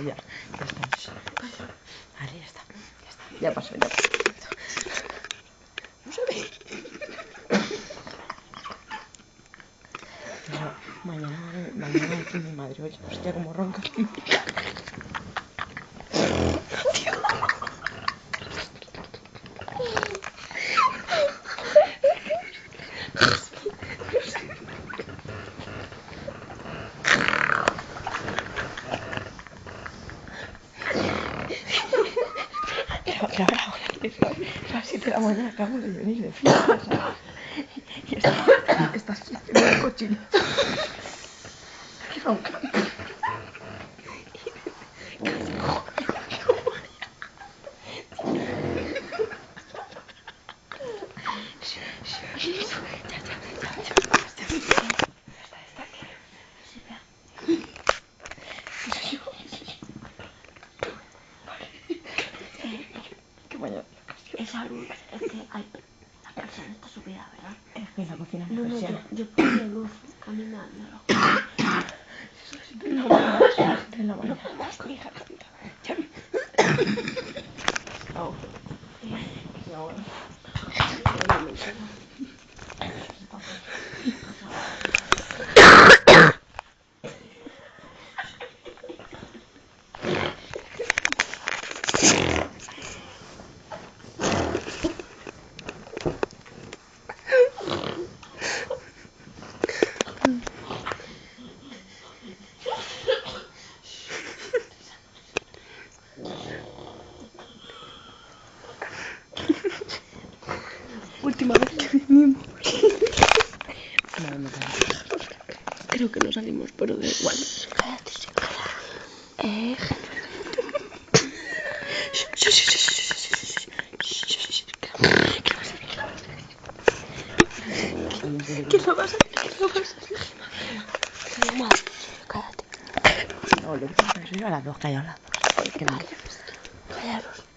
Vale, ya está. Vale, ya está. Ya pasó, ya pasó. No se ve. Pero mañana va a decir mi madre, oye, hostia, como ronca. Que ahora son las 7 de la mañana, acabamos de venir de fiesta, ¿sabes? Y estás haciendo un cochino. Qué ronca. Esa luz, es que hay... La persona está subida, ¿verdad? Es que en la cocina No, yo pongo luz, que a mí me da miedo. No más, de la mañana. No más, mi hija canta. Oh. Y ahora. Última vez que vinimos. No. Creo que no salimos, pero da igual. Cállate, sí, ¿Qué lo vas a hacer? cállate. No, lo que pasa es que yo a las dos, callaos. Callaros.